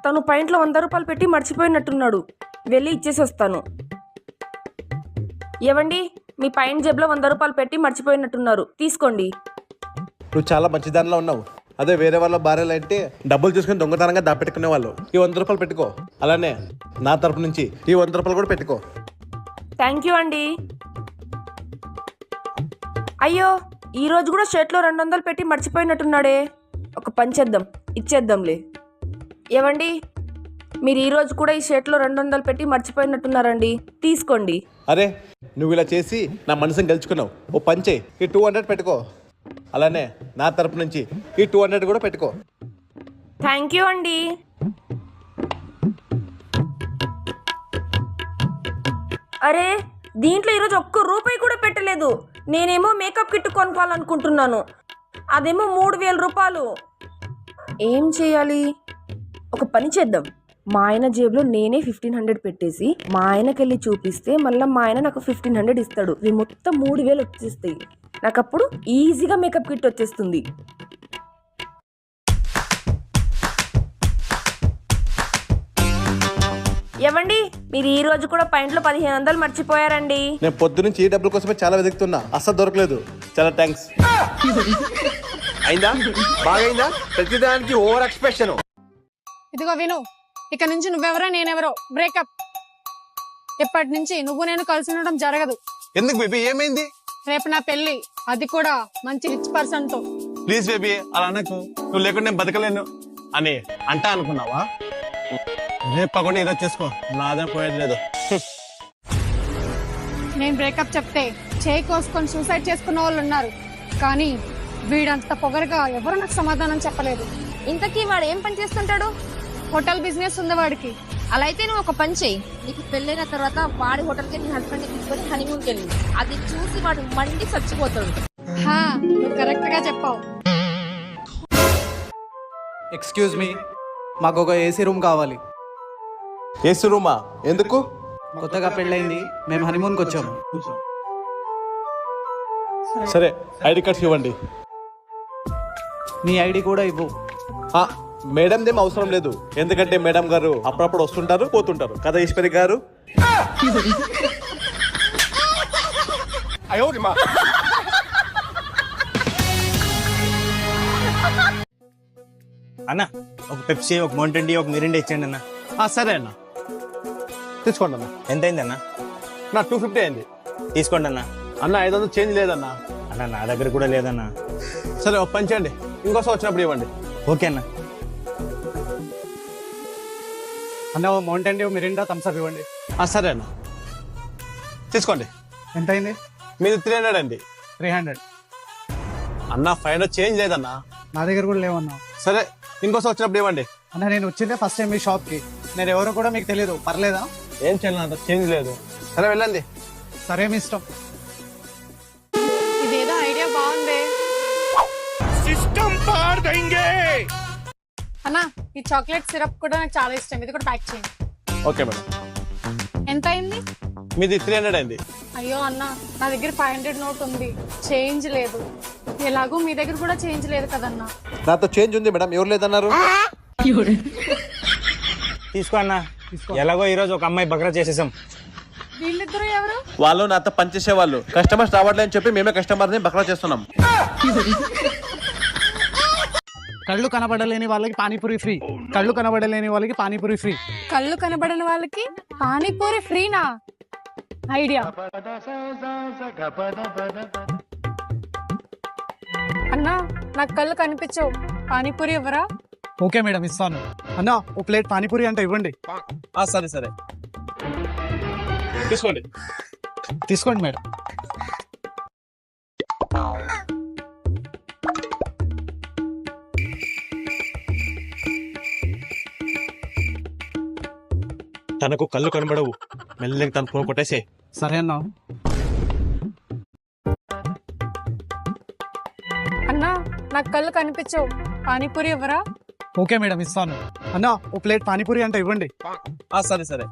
తను పాయింట్లో 100 రూపాయలు పెట్టి మర్చిపోయినట్టున్నాడు. వెళ్ళి ఇచ్చేసి వస్తాను. ఏవండి, మీ పాయింట్ జేబులో 100 రూపాయలు పెట్టి మర్చిపోయినట్టున్నారు, తీసుకోండి. నువ్వు చాలా మంచిదానిలో ఉన్నావు. అదే వేరే వాళ్ళ భార్యలు అంటే డబ్బులు చూసుకుని దొంగతనంగా దాపెట్టుకునే వాళ్ళు. ఈ 100 రూపాయలు పెట్టుకో. అలానే నా తరపు నుంచి ఈ 100 రూపాయలు కూడా పెట్టుకో. థ్యాంక్ యూ అండి. అయ్యో, ఈరోజు కూడా షర్ట్లో 200 పెట్టి మర్చిపోయినట్టున్నాడే. ఒక పని చేద్దాం, ఇచ్చేద్దాంలే. ఏవండి, మీరు ఈరోజు కూడా ఈ షర్ట్లో 200 పెట్టి మర్చిపోయినట్టున్నారండి, తీసుకోండి. అరే, నువ్వు ఇలా చేసి నా మనసుని గెలుచుకున్నావు. ఓ పంచే, ఈ 200 పెట్టుకో. అలానే నా తరపు నుంచి ఈ 200 కూడా పెట్టుకో. థ్యాంక్ యూ అండి. అరే, దీంట్లో ఈరోజు ఒక్క రూపాయి కూడా పెట్టలేదు. నేనేమో మేకప్ కిట్ కొనుక్కోవాలనుకుంటున్నాను, అదేమో 3000 రూపాయలు. ఏం చేయాలి? ఒక పని చేద్దాం. మా ఆయన జేబులో నేనే 1500 పెట్టేసి మా ఆయనకి వెళ్ళి చూపిస్తే మళ్ళీ మా ఆయన నాకు 1500 ఇస్తాడు. ఇవి మొత్తం 3000 వచ్చేస్తాయి. నాకు అప్పుడు ఈజీగా మేకప్ కిట్ వచ్చేస్తుంది. ఏవండి, మీరు ఈ రోజు కూడా పాయింట్లో 1500 మర్చిపోయారండి. నేను పొద్దు నుంచి ఈ డబ్బుల కోసమే చాలా వెతుకుతున్నా, అస్సలు దొరకలేదు. చాలా థ్యాంక్స్. అయిందా? బాగైందా? ప్రతిదానికి ఓవర్ ఎక్స్ప్రెషన్. ఇదిగో విను, ఇక నుంచి నువ్వెవరో నేనెవరో బ్రేకప్. ఇప్పటి నుంచి నువ్వు నేను కలిసి ఉండడం జరగదు. ఎందుకు బేబీ, ఏమైంది? రేపు నా పెళ్లి, అది కూడా మంచి రిచ్ పర్సన్ తో. ప్లీజ్ బేబీ, అలా అనకు. నువ్వు లేకుండా నేను బతకలేను అని అంటా అనుకున్నావా? రేపు పకుండా ఏదో చేసుకో, నాదే పోయేది లేదు. నేను బ్రేకప్ చెప్తే చేయి కోసుకొని సూసైడ్ చేసుకున్న వాళ్ళు ఉన్నారు, కానీ వీడంత పొగరుగా ఎవరు నాకు సమాధానం చెప్పలేదు. ఇంతకీ వాడు ఏం పని చేస్తుంటాడు? హోటల్ బిజినెస్ ఉంది వాడికి. అలా అయితే నువ్వు ఒక పని చెయ్యి. నీకు పెళ్ళైన తర్వాత వాడి హోటల్కి నీ హస్బెండ్ తీసుకొని హనీమూన్కి వెళ్ళి అది చూసి వాడు మండి చచ్చిపోతాడు. నువ్వు కరెక్ట్ గా చెప్పావు. ఎక్స్క్యూజ్ మీ, మాకు ఒక ఏసీ రూమ్ కావాలి. ఏసీ రూమా? ఎందుకు? కొత్తగా పెళ్ళైంది, మేము హనీమూన్కి వచ్చాము. సరే, ఐడి కార్డ్స్ ఇవ్వండి. నీ ఐడి కూడా ఇవ్వు. మేడందేం అవసరం లేదు, ఎందుకంటే మేడం గారు అప్పుడప్పుడు వస్తుంటారు పోతుంటారు కదా ఈశ్వరి గారు. అన్న, ఒక పెప్సీ, ఒక మౌంటైన్ డ్యూ, ఒక మిరిండా ఇచ్చేయండి అన్న. సరే అన్న, తీసుకోండి అన్న. ఎంత అయింది అన్న? నా 250 అయింది. తీసుకోండి అన్న. అన్న 500 చేంజ్ లేదన్న. అన్న నా దగ్గర కూడా లేదన్న. సరే, ఒక పని చేయండి, ఇంకోసారి వచ్చినప్పుడు ఇవ్వండి. ఓకే అన్న. అన్న Mountain Dew, Mirinda, Thums Up ఇవ్వండి. సరే అన్న, తీసుకోండి. ఎంత అయింది? మీది 300 అండి. 300. అన్న 500 చేంజ్ లేదన్నా. నా దగ్గర కూడా లేవన్నా. సరే, ఇంకోసారి వచ్చినప్పుడు ఇవ్వండి. అన్న నేను వచ్చిందే ఫస్ట్ టైం మీ షాప్కి, నేను ఎవరో కూడా మీకు తెలియదు, పర్లేదా? ఏం చేయాలి, అంత చేంజ్ లేదు. సరే వెళ్ళండి. సరే, మీ ఇష్టం. ఇదేదో ఐడియా బాగుంది. అన్నా, ఈ చాక్లెట్ సిరప్ కూడా నాకు చాలా ఇష్టం, ఇది కూడా ప్యాక్ చేయండి. Okay madam. ఎంత అయింది? మీది 300 అయింది. అయ్యో అన్న, నా దగ్గర 500 నోట్ ఉంది, చేంజ్ లేదు. ఎలాగో మీ దగ్గర కూడా చేంజ్ లేదు కదన్నా. నాతో చేంజ్ ఉంది మేడం, ఎవరు లేదన్నారు? తీసుకో అన్న. ఎలాగో ఈ రోజు ఒక అమ్మాయి బకరా చేసేసాం. వీళ్ళిద్దరు ఎవరు? వాళ్ళు నాతో పనిచేసే వాళ్ళు. కస్టమర్స్ రావట్లే అని చెప్పి మేమే కస్టమర్ని బకరా చేస్తున్నాం. కళ్ళు కనబడలేని వాళ్ళకి పానీపూరి ఫ్రీ. కళ్ళు కనబడలేని వాళ్ళకి పానీపూరి ఫ్రీ. కళ్ళు కనబడని వాళ్ళకి పానీపూరి ఫ్రీనా? ఐడియా. అన్నా, నాకు కళ్ళు కనిపించవు, పానీపూరి ఇవ్వరా? ఓకే మేడం, ఇస్తాను. అన్న ఓ ప్లేట్ పానీపూరి అంటే ఇవ్వండి. సరే సరే, తీసుకోండి. తీసుకోండి మేడం. తనకు కళ్ళు కనబడవు, మెల్లగా తను ఫోన్ కొట్టేసే. సరే అన్నా. అన్నా, నాకు కళ్ళు కనిపించవు, పానీపూరి ఇవ్వరా? ఓకే మేడం, ఇస్తాను. అన్న ఓ ప్లేట్ పానీపూరి అంటే ఇవ్వండి. సరే సరే,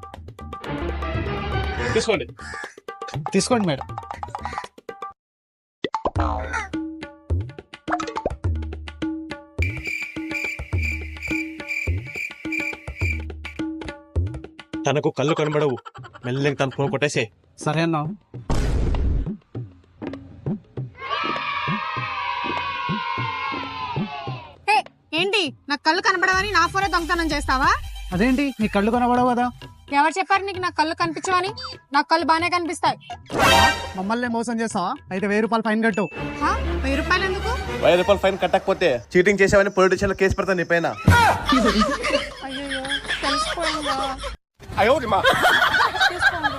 తీసుకోండి. తీసుకోండి మేడం. తనకు కళ్ళు కనబడవు, మెల్లగా తన ఫోన్ కొట్టేసే. సరే అన్నా. హే, ఏంటి నాకు కళ్ళు కనబడవని నా ఫోనే దొంగతనం చేస్తావా? అదేంటి నీ కళ్ళు కనబడవు కదా? ఎవరు చెప్పారు నీకు నాకు కళ్ళు కనిపించవని? నాకు కళ్ళు బాగానే కనిపిస్తాయి. మమ్మల్ని మోసం చేస్తావా? అయితే 1000 రూపాయలు ఫైన్ కట్టు. 1000 రూపాయలు ఎందుకు? 1000 రూపాయలు ఫైన్ కట్టకపోతే చీటింగ్ చేసావని పోలీస్ స్టేషన్లో కేసు పెడతాను నీ పైన. అయ్యో తెలిసిపోయిందా? తీసుకోండి.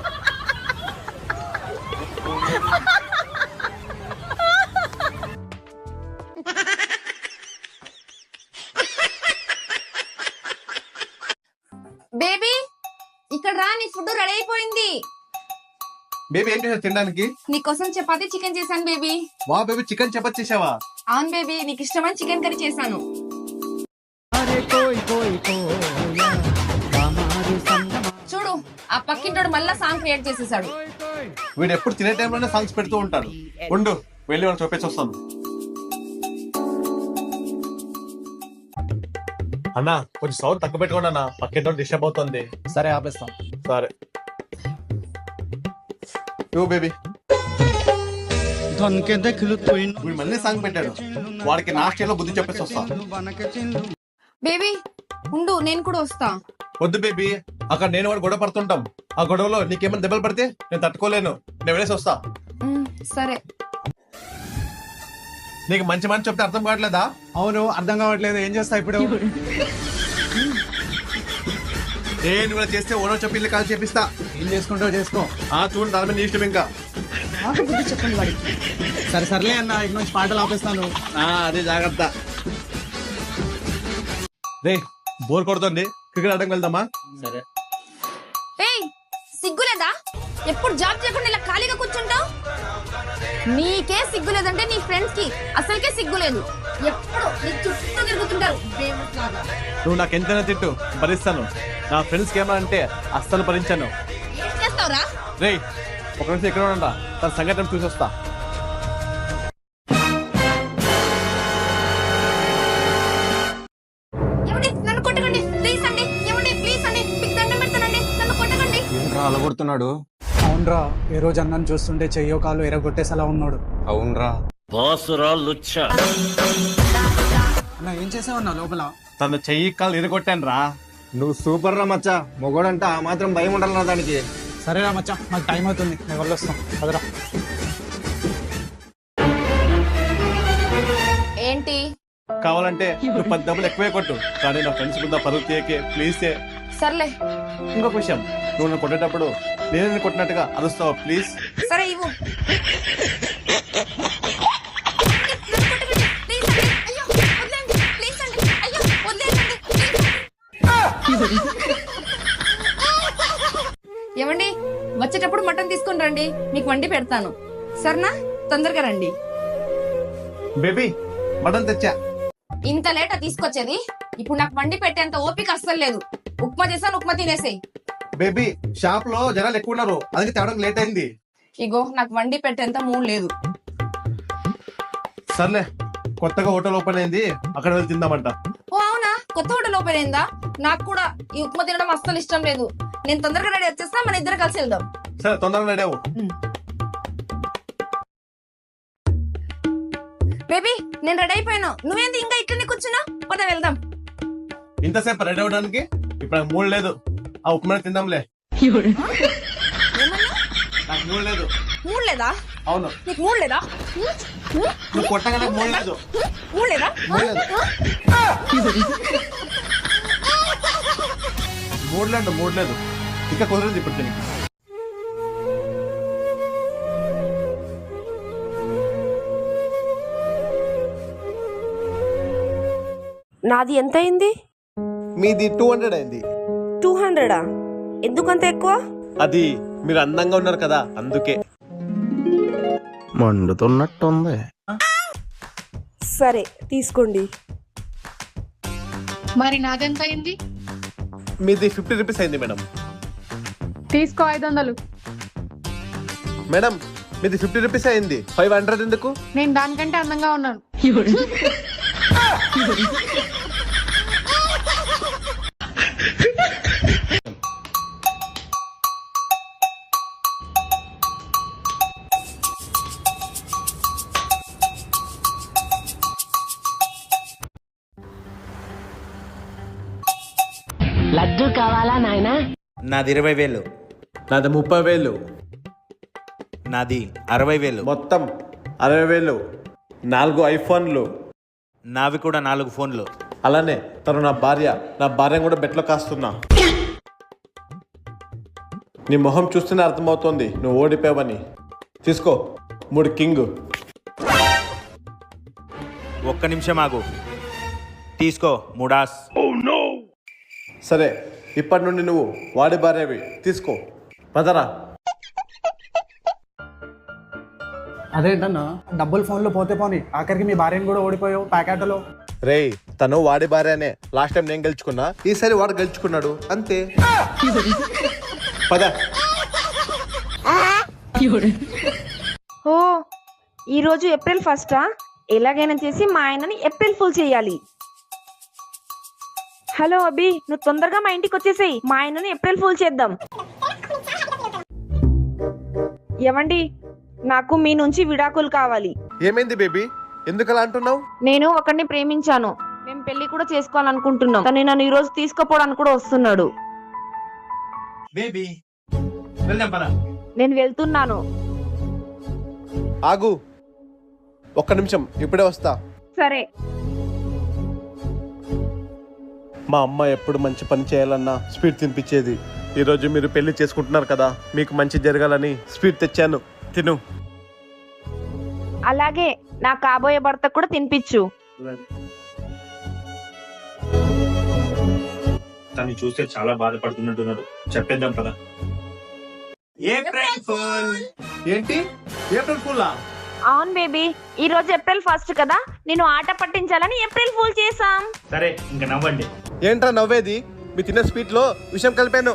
బేబీ ఇక్కడ రా, నీ ఫుడ్ రెడీ అయిపోయింది. బేబీ ఏం చేసావు తినడానికి? నీకోసం చపాతీ చికెన్ చేశాను బేబీ. వా బేబీ, చికెన్ చపాతీ చేసావా? అవును బేబీ, నీకు ఇష్టమైన చికెన్ కర్రీ చేశాను. చూడు, ఆ పక్కింటోడు మళ్ళా సాంగ్ క్రియేట్ చేసేసాడు. వీడు ఎప్పుడు తినే టైంలోనే సాంగ్స్ పెడుతూ ఉంటాడు. ఉండు, వెళ్ళి వాళ్ళు చూపించి వస్తాను. అన్నా కొంచెం సౌండ్ తక్కువ పెట్టుకోండి అన్న, పక్కింటో డిస్టర్బ్ అవుతుంది. సరే ఆపేస్తాం. సరే యో బేబీ. వీడు మళ్ళీ సాంగ్ పెట్టాడు, వాడికి నా స్టైల్లో బుద్ధి చెప్పేసి వస్తా. బేబీ ఉండు, నేను కూడా వస్తా. వద్దు బేబీ, అక్కడ నేను వాడు గొడవ పడుతుంటాం. ఆ గొడవలో నీకేమైనా దెబ్బలు పడితే నేను తట్టుకోలేను. నేను వెళ్ళేసి వస్తా. సరే. నీకు మంచి మంచి చెప్తే అర్థం కావట్లేదా? అవును, అర్థం కావట్లేదు. ఏం చేస్తా ఇప్పుడు? నేను ఇలా చేస్తే ఓనో చెప్పి ఇల్లు కాల్ చేపిస్తా. ఏం చేసుకుంటావు చేసుకో. చూడు దాని మీద నీ ఇష్టం. ఇంకా చెప్పండి వాడికి. సరే సర్లే అన్న, ఇక నుంచి పాటలు ఆపేస్తాను. అదే జాగ్రత్త. రే బోర్ కొడుతుంది, క్రికెట్ ఆడడానికి వెళ్దామా? సరే. ఏయ్, సిగ్గులేదా? ఎప్పుడు జాబ్ చేయకుండా ఇలా ఖాళీగా కూర్చుంటావు? నీకే సిగ్గులేదంటే నీ ఫ్రెండ్స్ కి అసలుకే సిగ్గులేదు. ఎప్పుడు నీ చుట్టూ తిరుగుతుంటారు దేవుట్లాగా. నువ్వు నాకు ఎంతైనా తిట్టు, భరిస్తాను. నా ఫ్రెండ్స్కి ఏమన్నా అంటే అస్సలు భరించాను. ఏం చేస్తావురా? రే ఒక నిమిషం ఇక్కడ ఉండండి, తన సంఘటన చూసి వస్తా. ఏమండి, నన్ను కొట్టకండి ప్లీజ్ అండి. ఏమండి ప్లీజ్ అండి, మీకు దండం పెడతానండి, నన్ను కొట్టకండి. అలా కొడుతున్నాడు. అవునరా, ఏ రోజు అన్నం చూస్తుంటే చెయ్యో కాలు ఎరగొట్టేసేలా ఉన్నాడు. అవునరా. అన్న ఏం చేసావన్నా లోపల? తన చెయ్యి కాలు ఇరగొట్టాను రా. నువ్వు సూపర్ రా మచ్చా. మొగోడంటే ఆ మాత్రం భయం ఉండాలి దానికి. సరేరా మచ్చా, మాకు టైం అవుతుంది, మేము వెళ్ళొస్తాం. అదరా. ఏంటి? కావాలంటే నువ్వు 10 డబ్బులు ఎక్కువే కొట్టు, కానీ నా ఫ్రెండ్స్ ముందు పరుగు తీయకే ప్లీజ్. సర్లే. ఇంకొక విషయం, నువ్వు నన్ను కొట్టేటప్పుడు నేను కొట్టినట్టుగా అరుస్తావా ప్లీజ్? సరే ఇవ్వు. ఏమండి, వచ్చేటప్పుడు మటన్ తీసుకొని రండి, మీకు వండి పెడతాను. సరేనా? తొందరగా రండి. బేబీ మటన్ తెచ్చా. ఇంత లేటా తీసుకొచ్చేది? ఇప్పుడు నాకు వండి పెట్టేంత ఓపిక అస్సలు లేదు. ఉప్మా చేశాను, ఉప్మా తినేసేయ్. బేబీ షాప్ లో జనాలు ఎక్కువ ఉన్నారు, అందుకే తేవడం లేట్ అయింది. ఇగో నాకు వండి పెట్టేంత మూడ్ లేదు. సర్లే, కొత్తగా హోటల్ ఓపెన్ అయింది, అక్కడ వెళ్ళి తిందామంట. ఓ అవునా, కొత్త హోటల్ ఓపెన్ అయిందా? నాకు కూడా ఈ ఉప్మా తినడం అస్సలు ఇష్టం లేదు. నేను తొందరగా రెడీ వచ్చేస్తా, మన ఇద్దరు కలిసి వెళ్దాం. సరే తొందరగా రెడీ అవ్వు. బేబీ నేను రెడీ అయిపోయాను, నువ్వేంది ఇంకా ఇట్లనే కూర్చున్నా? పద వెళ్దాం. ఇంతసేపు రెడీ అవ్వడానికి ఇప్పుడు నాకు మూడు లేదు. ఆ ఉప్మా తిందాంలే. నాకు మూడు లేదు. మూడు లేదా? అవును. నీకు మూడు లేదా? నువ్వు కొట్టగా నాకు మూడు లేదు. మూడు లేదా? మూడు లేదు. మూడు లేదు. ఇంకా కుదరదు ఇప్పుడు తిని. నాది ఎంత అయింది? మీది 200 అయింది. 200? ఎందుకంత ఎక్కువ? అది మీరు అందంగా ఉన్నారు కదా, అందుకే. మండుతున్నట్టుంది. సరే తీసుకోండి. మరి నాదెంత అయింది? మీది 50 రూపీస్ అయింది మేడం. తీసుకో 500. మేడం మీది 50 రూపీస్ అయింది, 500 ఎందుకు? నేను దానికంటే అందంగా ఉన్నాను. లడ్డు కావాలా నాయనా? నాది 20,000. నాది 30,000. నాది 60,000. మొత్తం 60,000. 4 ఐఫోన్లు. నావి కూడా 4 ఫోన్లు. అలానే తను నా భార్యను కూడా బెట్లో కాస్తున్నా. నీ మొహం చూస్తేనే అర్థమవుతోంది నువ్వు ఓడిపోయావని. తీసుకో 3 కింగ్. ఒక్క నిమిషం ఆగు. తీసుకో 3 ఆస్. సరే ఇప్పటి నుండి నువ్వు వాడి భార్యవి. తీసుకో పదరా. అదేంటన్నా డబ్బులు ఫోన్లో పోతే పోని, ఆఖరికి మీ భార్యను కూడా ఓడిపోయావు ప్యాకెట్లో. రేయ్ తను వాడి భార్యనే. లాస్ట్ టైం నేను గెలుచుకున్నా, ఈసారి వాడు గెలుచుకున్నాడు అంతే. పద. ఓ ఈరోజు ఏప్రిల్ 1 ఎలాగైనా చేసి మా ఆయనని ఏప్రిల్ ఫుల్ చేయాలి. హలో అభి, నువ్వు తొందరగా మా ఇంటికి వచ్చేసేయ్. మా ఆయనని ఏప్రిల్ ఫుల్ చేద్దాం. ఏమండి, నాకు మీ నుంచి విడాకులు కావాలి. ఏమైంది బేబీ, ఎందుకు అలా అంటున్నావు? నేను ఒకరిని ప్రేమించాను. మేము పెళ్లి కూడా చేసుకోవాలనుకుంటున్నాం. తను నన్ను ఈ రోజు తీసుకుపోవడానికి కూడా వస్తున్నాడు. బేబీ వెళ్దాం పద. నేను వెళ్తున్నాను. ఆగు, ఒక్క నిమిషం, ఇప్పుడే వస్తా. సరే. మా అమ్మ ఎప్పుడు మంచి పని చేయాలన్నా స్వీట్ తినిపించేది. ఈరోజు మీరు పెళ్లి చేసుకుంటున్నారు కదా, మీకు మంచి జరగాలని స్వీట్ తెచ్చాను, తిను. అలాగే నా కాబోయే భర్త కూడా తినిపించు. తను చూస్తే చాలా బాధపడుతున్నట్టున్నాడు. చెప్పేద్దాం కదా. April full. ఏంటి ఏప్రిల్ ఫూలా? అవును బేబీ, ఈ రోజు ఏప్రిల్ 1 కదా, నేను ఆట పట్టించాలని ఏప్రిల్ ఫుల్ చేసాం. సరే ఇంకా నవ్వండి. ఏంట్రా నవ్వేది? మీ తిన్న స్వీట్ లో విషయం కలిపాను.